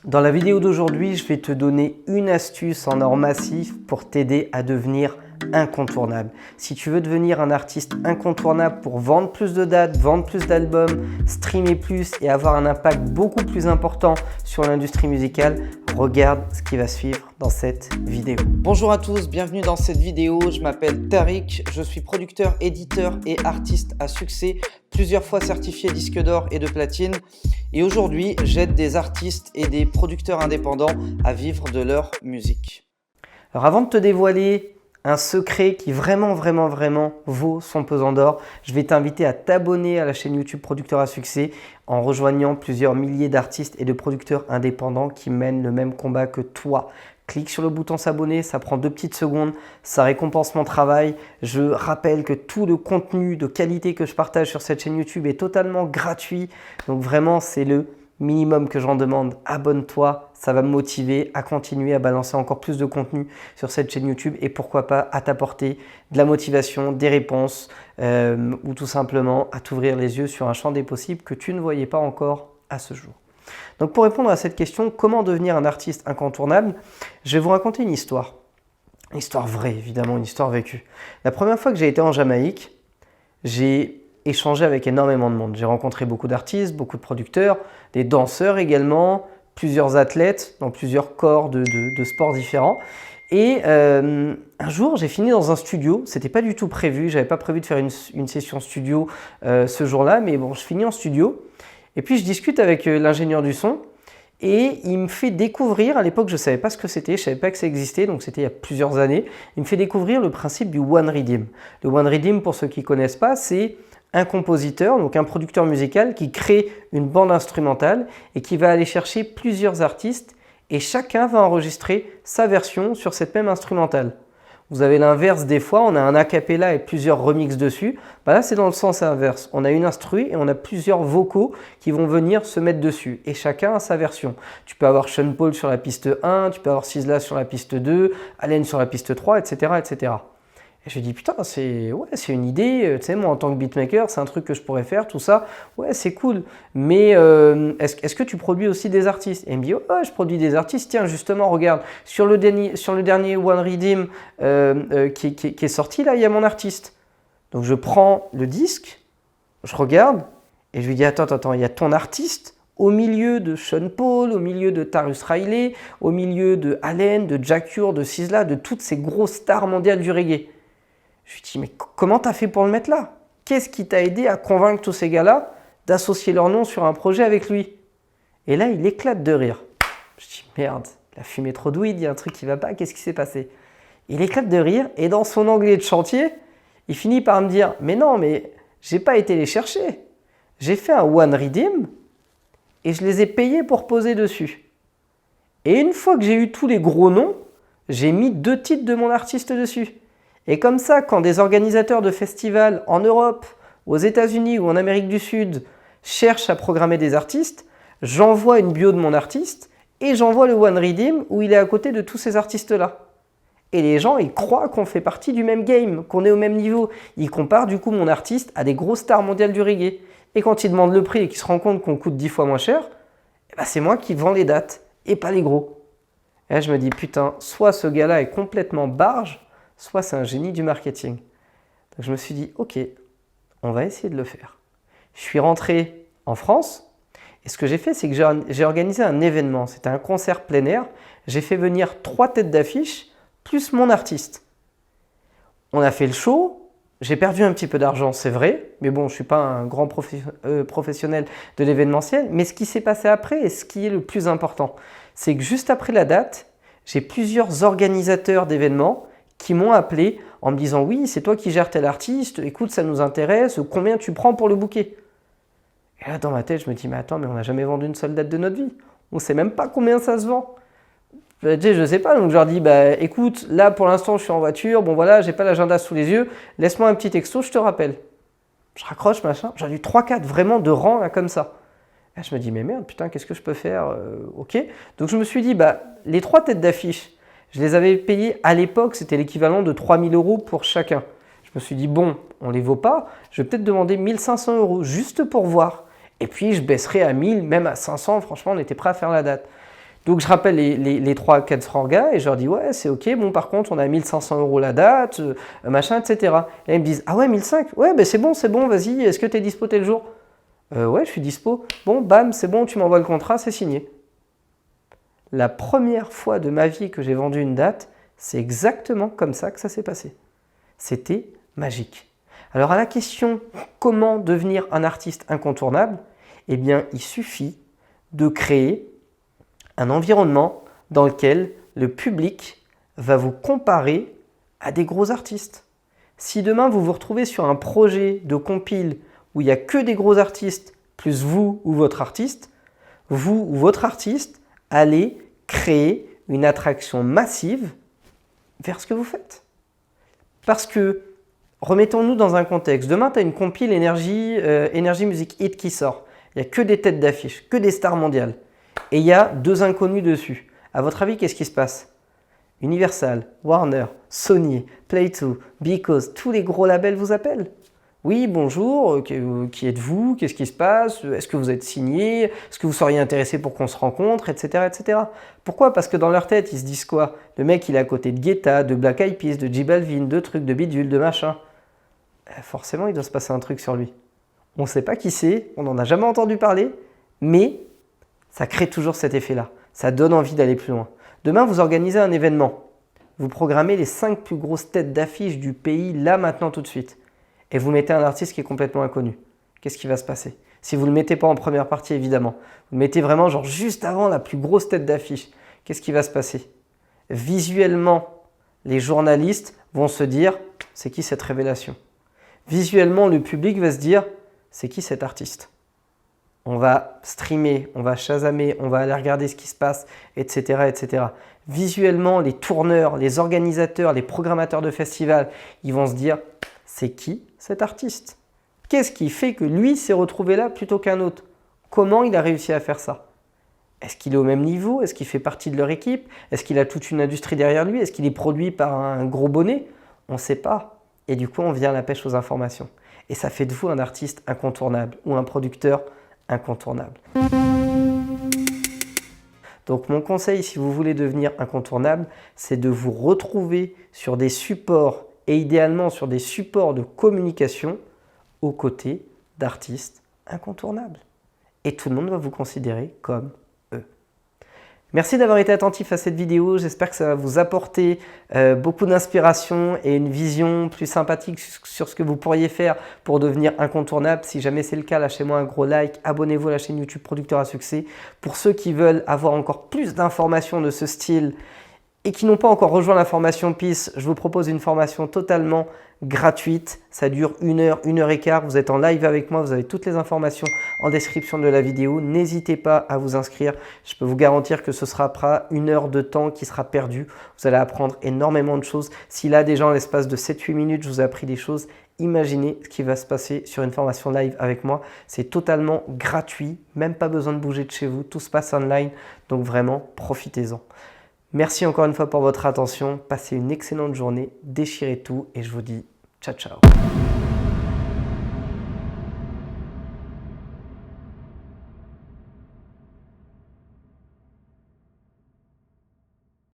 Dans la vidéo d'aujourd'hui, je vais te donner une astuce en or massif pour t'aider à devenir incontournable. Si tu veux devenir un artiste incontournable pour vendre plus de dates, vendre plus d'albums, streamer plus et avoir un impact beaucoup plus important sur l'industrie musicale, regarde ce qui va suivre dans cette vidéo. Bonjour à tous, bienvenue dans cette vidéo. Je m'appelle Tariq, je suis producteur, éditeur et artiste à succès, plusieurs fois certifié disque d'or et de platine. Et aujourd'hui, j'aide des artistes et des producteurs indépendants à vivre de leur musique. Alors avant de te dévoiler un secret qui vraiment vaut son pesant d'or, je vais t'inviter à t'abonner à la chaîne YouTube Producteur à succès en rejoignant plusieurs milliers d'artistes et de producteurs indépendants qui mènent le même combat que toi. Clique sur le bouton s'abonner, ça prend 2 petites secondes, ça récompense mon travail. Je rappelle que tout le contenu de qualité que je partage sur cette chaîne YouTube est totalement gratuit. Donc vraiment, c'est le minimum que j'en demande. Abonne-toi, ça va me motiver à continuer à balancer encore plus de contenu sur cette chaîne YouTube et pourquoi pas à t'apporter de la motivation, des réponses ou tout simplement à t'ouvrir les yeux sur un champ des possibles que tu ne voyais pas encore à ce jour. Donc pour répondre à cette question, comment devenir un artiste incontournable, je vais vous raconter une histoire. Une histoire vraie, évidemment, une histoire vécue. La première fois que j'ai été en Jamaïque, j'ai échangé avec énormément de monde. J'ai rencontré beaucoup d'artistes, beaucoup de producteurs, des danseurs également, plusieurs athlètes dans plusieurs corps de sports différents. Et un jour, j'ai fini dans un studio. C'était pas du tout prévu. J'avais pas prévu de faire une session studio ce jour-là, mais bon, je finis en studio. Et puis je discute avec l'ingénieur du son et il me fait découvrir, à l'époque je ne savais pas ce que c'était, je ne savais pas que ça existait, donc c'était il y a plusieurs années, il me fait découvrir le principe du One Rhythm. Le One Rhythm, pour ceux qui ne connaissent pas, c'est un compositeur, donc un producteur musical qui crée une bande instrumentale et qui va aller chercher plusieurs artistes et chacun va enregistrer sa version sur cette même instrumentale. Vous avez l'inverse des fois, on a un a cappella et plusieurs remixes dessus. Là, c'est dans le sens inverse. On a une instru et on a plusieurs vocaux qui vont venir se mettre dessus. Et chacun a sa version. Tu peux avoir Sean Paul sur la piste 1, tu peux avoir Sizzla sur la piste 2, Allen sur la piste 3, etc. etc. Et je dis putain, c'est une idée, tu sais, moi en tant que beatmaker, c'est un truc que je pourrais faire, tout ça, ouais, c'est cool. Mais est-ce que tu produis aussi des artistes? Et il me dit, ouais, je produis des artistes, tiens, justement, regarde, sur le dernier One Rhythm qui est sorti, là, il y a mon artiste. Donc je prends le disque, je regarde, et je lui dis, attends, il y a ton artiste au milieu de Sean Paul, au milieu de Tarrus Riley, au milieu de Allen, de Jah Cure, de Sizzla, de toutes ces grosses stars mondiales du reggae. Je lui dis, mais comment t'as fait pour le mettre là? Qu'est-ce qui t'a aidé à convaincre tous ces gars-là d'associer leur nom sur un projet avec lui? Et là, il éclate de rire. Je dis, merde, il a fumé trop de weed, il y a un truc qui va pas, qu'est-ce qui s'est passé? Il éclate de rire et dans son anglais de chantier, il finit par me dire, mais non, mais j'ai pas été les chercher. J'ai fait un One Rhythm et je les ai payés pour poser dessus. Et une fois que j'ai eu tous les gros noms, j'ai mis 2 titres de mon artiste dessus. Et comme ça, quand des organisateurs de festivals en Europe, aux États-Unis ou en Amérique du Sud cherchent à programmer des artistes, j'envoie une bio de mon artiste et j'envoie le One Rhythm où il est à côté de tous ces artistes-là. Et les gens, ils croient qu'on fait partie du même game, qu'on est au même niveau. Ils comparent du coup mon artiste à des grosses stars mondiales du reggae. Et quand ils demandent le prix et qu'ils se rendent compte qu'on coûte 10 fois moins cher, c'est moi qui vends les dates et pas les gros. Et là, je me dis, putain, soit ce gars-là est complètement barge, soit c'est un génie du marketing. Donc je me suis dit, ok, on va essayer de le faire. Je suis rentré en France et ce que j'ai fait, c'est que j'ai organisé un événement. C'était un concert plein air. J'ai fait venir 3 têtes d'affiche plus mon artiste. On a fait le show. J'ai perdu un petit peu d'argent, c'est vrai, mais bon, je ne suis pas un grand professionnel de l'événementiel. Mais ce qui s'est passé après et ce qui est le plus important, c'est que juste après la date, j'ai plusieurs organisateurs d'événements qui m'ont appelé en me disant « Oui, c'est toi qui gères tel artiste, écoute, ça nous intéresse, combien tu prends pour le booker ?» Et là, dans ma tête, je me dis « Mais attends, mais on n'a jamais vendu une seule date de notre vie. On ne sait même pas combien ça se vend. » Je ne sais pas, donc je leur dis « Écoute, là, pour l'instant, je suis en voiture. Bon, voilà, j'ai pas l'agenda sous les yeux. Laisse-moi un petit texto, je te rappelle. » Je raccroche, machin. J'en ai eu 3-4 vraiment de rang, là, comme ça. Et là, je me dis « Mais merde, putain, qu'est-ce que je peux faire Ok. » Donc, je me suis dit « Les 3 têtes d'affiche, je les avais payées à l'époque, c'était l'équivalent de 3 000 € pour chacun. Je me suis dit, bon, on ne les vaut pas, je vais peut-être demander 1 500 € juste pour voir. Et puis, je baisserai à 1 000, même à 500, franchement, on était prêt à faire la date. Donc je rappelle les 3-4 gars et je leur dis ouais c'est ok, bon par contre on a 1500 € la date, machin, etc. Et ils me disent ah ouais 1500, ouais ben c'est bon, vas-y, est-ce que tu es dispo tel jour? Ouais je suis dispo. Bon bam, c'est bon, tu m'envoies le contrat, c'est signé. La première fois de ma vie que j'ai vendu une date, c'est exactement comme ça que ça s'est passé. C'était magique. Alors à la question comment devenir un artiste incontournable, eh bien il suffit de créer un environnement dans lequel le public va vous comparer à des gros artistes. Si demain vous vous retrouvez sur un projet de compile où il n'y a que des gros artistes plus vous ou votre artiste, vous ou votre artiste allez créer une attraction massive vers ce que vous faites. Parce que, remettons-nous dans un contexte, demain tu as une compile Énergie Music Hit qui sort, il n'y a que des têtes d'affiche, que des stars mondiales. Et il y a 2 inconnus dessus. À votre avis, qu'est-ce qui se passe? Universal, Warner, Sony, Play2, Because, tous les gros labels vous appellent. Oui, bonjour, qui êtes-vous? Qu'est-ce qui se passe? Est-ce que vous êtes signé? Est-ce que vous seriez intéressé pour qu'on se rencontre? Etc. etc. Pourquoi? Parce que dans leur tête, ils se disent quoi? Le mec, il est à côté de Guetta, de Black Eyed Peas, de J Balvin, de trucs, de bidule, de machin. Forcément, il doit se passer un truc sur lui. On ne sait pas qui c'est, on n'en a jamais entendu parler, mais ça crée toujours cet effet-là. Ça donne envie d'aller plus loin. Demain, vous organisez un événement. Vous programmez les 5 plus grosses têtes d'affiche du pays, là, maintenant, tout de suite. Et vous mettez un artiste qui est complètement inconnu. Qu'est-ce qui va se passer? Si vous ne le mettez pas en première partie, évidemment. Vous le mettez vraiment genre juste avant la plus grosse tête d'affiche. Qu'est-ce qui va se passer? Visuellement, les journalistes vont se dire « c'est qui cette révélation ?» Visuellement, le public va se dire « c'est qui cet artiste ?» On va streamer, on va shazamer, on va aller regarder ce qui se passe, etc., etc. Visuellement, les tourneurs, les organisateurs, les programmateurs de festivals, ils vont se dire « c'est qui cet artiste? Qu'est-ce qui fait que lui s'est retrouvé là plutôt qu'un autre? Comment il a réussi à faire ça? Est-ce qu'il est au même niveau? Est-ce qu'il fait partie de leur équipe? Est-ce qu'il a toute une industrie derrière lui? Est-ce qu'il est produit par un gros bonnet? On ne sait pas. Et du coup, on vient à la pêche aux informations. Et ça fait de vous un artiste incontournable ou un producteur incontournable. Donc mon conseil, si vous voulez devenir incontournable, c'est de vous retrouver sur des supports et idéalement sur des supports de communication aux côtés d'artistes incontournables. Et tout le monde va vous considérer comme eux. Merci d'avoir été attentif à cette vidéo. J'espère que ça va vous apporter beaucoup d'inspiration et une vision plus sympathique sur ce que vous pourriez faire pour devenir incontournable. Si jamais c'est le cas, lâchez-moi un gros like. Abonnez-vous à la chaîne YouTube Producteur à Succès. Pour ceux qui veulent avoir encore plus d'informations de ce style et qui n'ont pas encore rejoint la formation PIS, je vous propose une formation totalement gratuite. Ça dure 1 heure, 1 heure et quart. Vous êtes en live avec moi. Vous avez toutes les informations en description de la vidéo. N'hésitez pas à vous inscrire. Je peux vous garantir que ce sera pas 1 heure de temps qui sera perdue. Vous allez apprendre énormément de choses. Si là, déjà, en l'espace de 7-8 minutes, je vous ai appris des choses, imaginez ce qui va se passer sur une formation live avec moi. C'est totalement gratuit. Même pas besoin de bouger de chez vous. Tout se passe online. Donc vraiment, profitez-en. Merci encore une fois pour votre attention. Passez une excellente journée. Déchirez tout et je vous dis ciao, ciao.